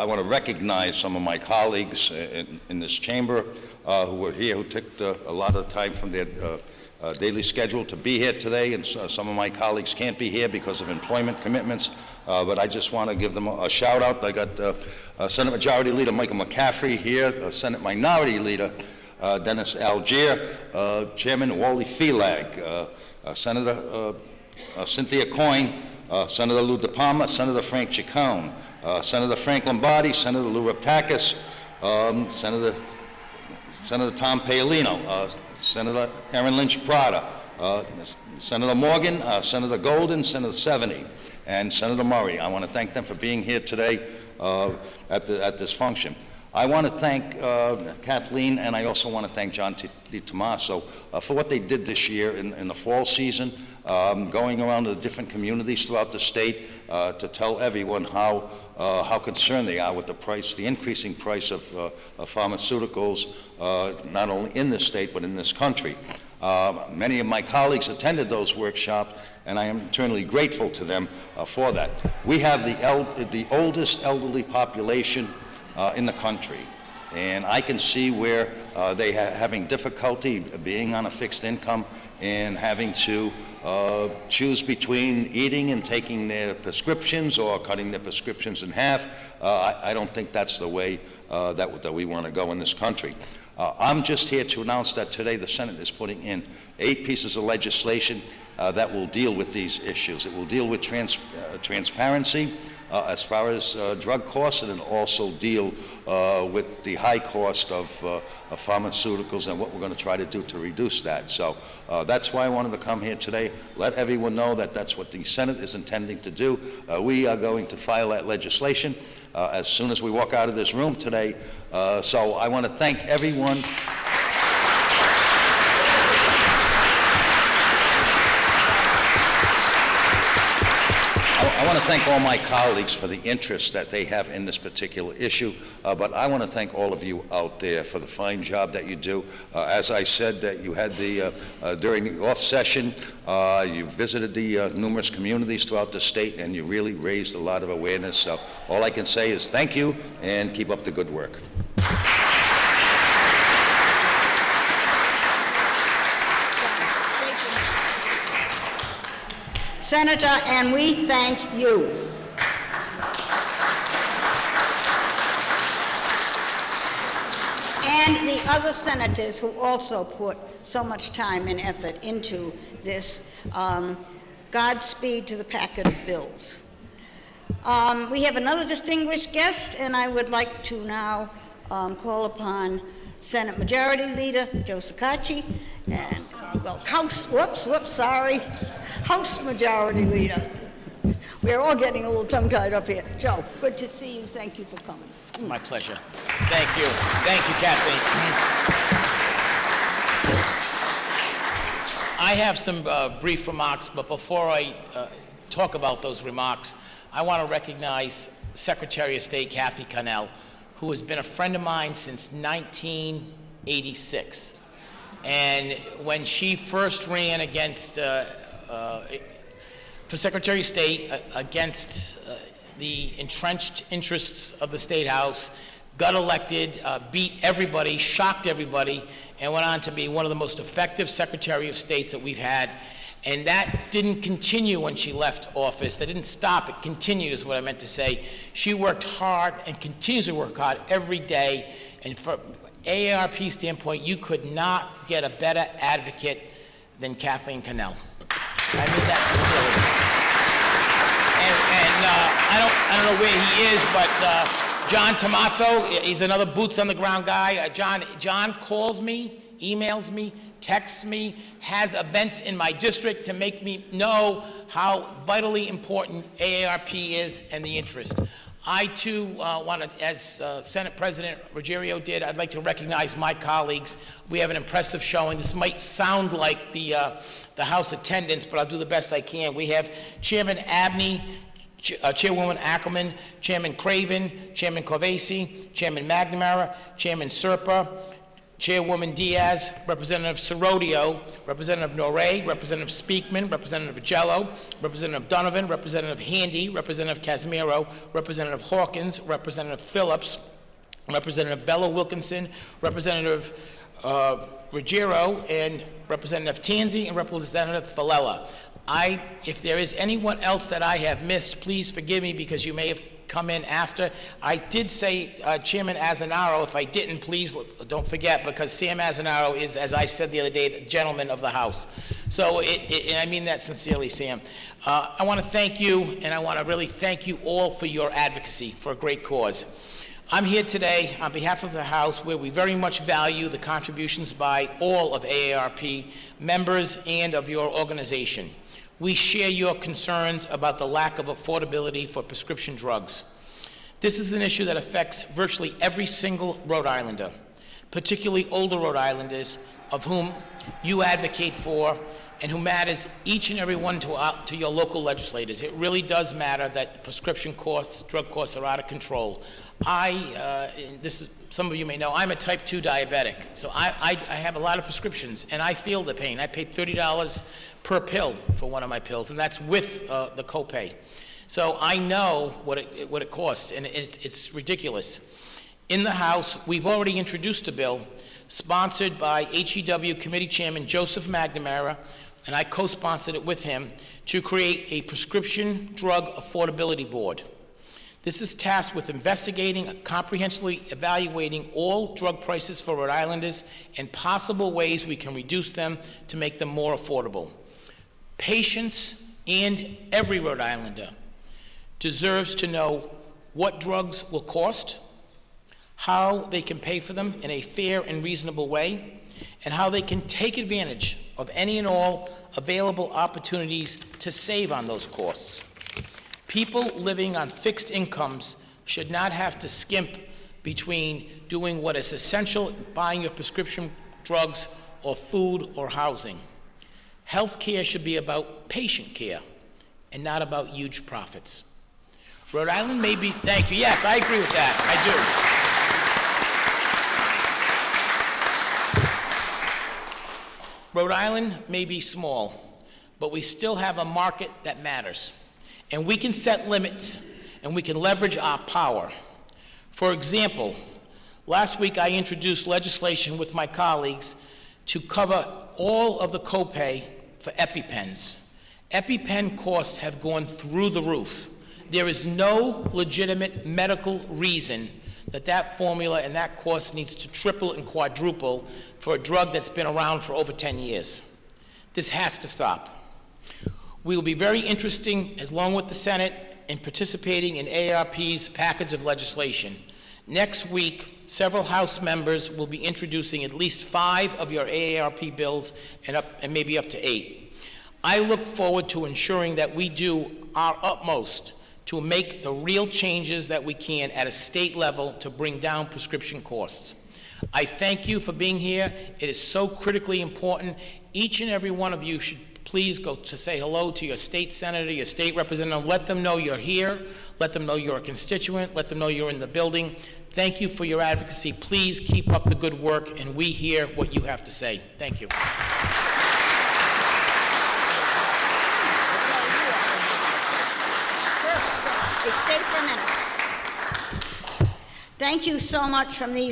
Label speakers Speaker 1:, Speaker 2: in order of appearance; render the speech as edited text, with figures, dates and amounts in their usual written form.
Speaker 1: I want to recognize some of my colleagues in this chamber who were here, who took a lot of time from their daily schedule to be here today, and some of my colleagues can't be here because of employment commitments, but I just want to give them a shout out. I got Senate Majority Leader Michael McCaffrey here, Senate Minority Leader Dennis Algier, Chairman Wally Felag, Senator Cynthia Coyne, Senator Lou DePalma, Senator Frank Chacon, Senator Frank Lombardi, Senator Lou Raptakis, Senator Tom Paolino, Senator Erin Lynch Prada, Senator Morgan, Senator Golden, Senator Seveny, and Senator Murray. I want to thank them for being here today at this function. I want to thank Kathleen, and I also want to thank John DiTomaso for what they did this year in the fall season, going around to the different communities throughout the state to tell everyone how concerned they are with the increasing price of pharmaceuticals, not only in this state but in this country. Many of my colleagues attended those workshops, and I am eternally grateful to them for that. We have the oldest elderly population in the country, and I can see where they having difficulty being on a fixed income and having to choose between eating and taking their prescriptions or cutting their prescriptions in half. I don't think that's the way that we want to go in this country. I'm just here to announce that today the Senate is putting in 8 pieces of legislation that will deal with these issues. It will deal with transparency as far as drug costs, and it'll also deal with the high cost of pharmaceuticals and what we're going to try to do to reduce that. So that's why I wanted to come here today, let everyone know that that's what the Senate is intending to do. We are going to file that legislation as soon as we walk out of this room today. So I want to thank everyone. I want to thank all my colleagues for the interest that they have in this particular issue, but I want to thank all of you out there for the fine job that you do. As I said, that you had during the off session, you visited the numerous communities throughout the state, and you really raised a lot of awareness. So all I can say is thank you, and keep up the good work.
Speaker 2: Senator, and we thank you. And the other senators who also put so much time and effort into this. Godspeed to the packet of bills. We have another distinguished guest, and I would like to now call upon Senate Majority Leader Joe Shekarchi, and House Majority Leader. We're all getting a little tongue-tied up here. Joe, good to see you. Thank you for coming.
Speaker 3: My pleasure. Thank you. Thank you, Kathleen. I have some brief remarks, but before I talk about those remarks, I want to recognize Secretary of State Kathy Connell, who has been a friend of mine since 1986. And when she first ran against for Secretary of State against the entrenched interests of the State House, got elected, beat everybody, shocked everybody, and went on to be one of the most effective Secretary of States that we've had. And that didn't continue when she left office. That didn't stop. It continued, is what I meant to say. She worked hard and continues to work hard every day. And from AARP standpoint, you could not get a better advocate than Kathleen Connell. I mean that sincerely. And I don't know where he is, but John Tomaso, he's another boots on the ground guy. John calls me, emails me, texts me, has events in my district to make me know how vitally important AARP is and the interest. I too want to, as Senate President Ruggiero did, I'd like to recognize my colleagues. We have an impressive showing. This might sound like the House attendance, but I'll do the best I can. We have Chairman Abney, Chairwoman Ackerman, Chairman Craven, Chairman Corvesi, Chairman McNamara, Chairman Serpa, Chairwoman Diaz, Representative Serodio, Representative Noré, Representative Speakman, Representative Jello, Representative Donovan, Representative Handy, Representative Casimiro, Representative Hawkins, Representative Phillips, Representative Vella Wilkinson, Representative Ruggiero, and Representative Tanzi, and Representative Falella. If there is anyone else that I have missed, please forgive me because you may have come in after. I did say Chairman Azanaro. If I didn't, please don't forget, because Sam Azanaro is, as I said the other day, the gentleman of the House. So, and I mean that sincerely, Sam. I want to thank you, and I want to really thank you all for your advocacy for a great cause. I'm here today on behalf of the House, where we very much value the contributions by all of AARP members and of your organization. We share your concerns about the lack of affordability for prescription drugs. This is an issue that affects virtually every single Rhode Islander, particularly older Rhode Islanders, of whom you advocate for and who matters each and every one to your local legislators. It really does matter that prescription costs, drug costs are out of control. Some of you may know, I'm a type 2 diabetic, so I have a lot of prescriptions, and I feel the pain. I paid $30 per pill for one of my pills, and that's with the copay. So I know what it costs, and it's ridiculous. In the House, we've already introduced a bill sponsored by HEW Committee Chairman Joseph McNamara, and I co-sponsored it with him, to create a prescription drug affordability board. This is tasked with investigating, comprehensively evaluating all drug prices for Rhode Islanders and possible ways we can reduce them to make them more affordable. Patients and every Rhode Islander deserves to know what drugs will cost, how they can pay for them in a fair and reasonable way, and how they can take advantage of any and all available opportunities to save on those costs. People living on fixed incomes should not have to skimp between doing what is essential, buying your prescription drugs or food or housing. Health care should be about patient care and not about huge profits. Rhode Island may be, thank you, yes, I agree with that, I do. Rhode Island may be small, but we still have a market that matters. And we can set limits, and we can leverage our power. For example, last week I introduced legislation with my colleagues to cover all of the copay for EpiPens. EpiPen costs have gone through the roof. There is no legitimate medical reason that formula and that cost needs to triple and quadruple for a drug that's been around for over 10 years. This has to stop. We will be very interesting, along with the Senate, in participating in AARP's package of legislation. Next week, several House members will be introducing at least 5 of your AARP bills and maybe up to 8. I look forward to ensuring that we do our utmost to make the real changes that we can at a state level to bring down prescription costs. I thank you for being here. It is so critically important. Each and every one of you should please go to say hello to your state senator, your state representative. Let them know you're here. Let them know you're a constituent. Let them know you're in the building. Thank you for your advocacy. Please keep up the good work, and we hear what you have to say. Thank you.
Speaker 2: Stay for a minute. Thank you so much from these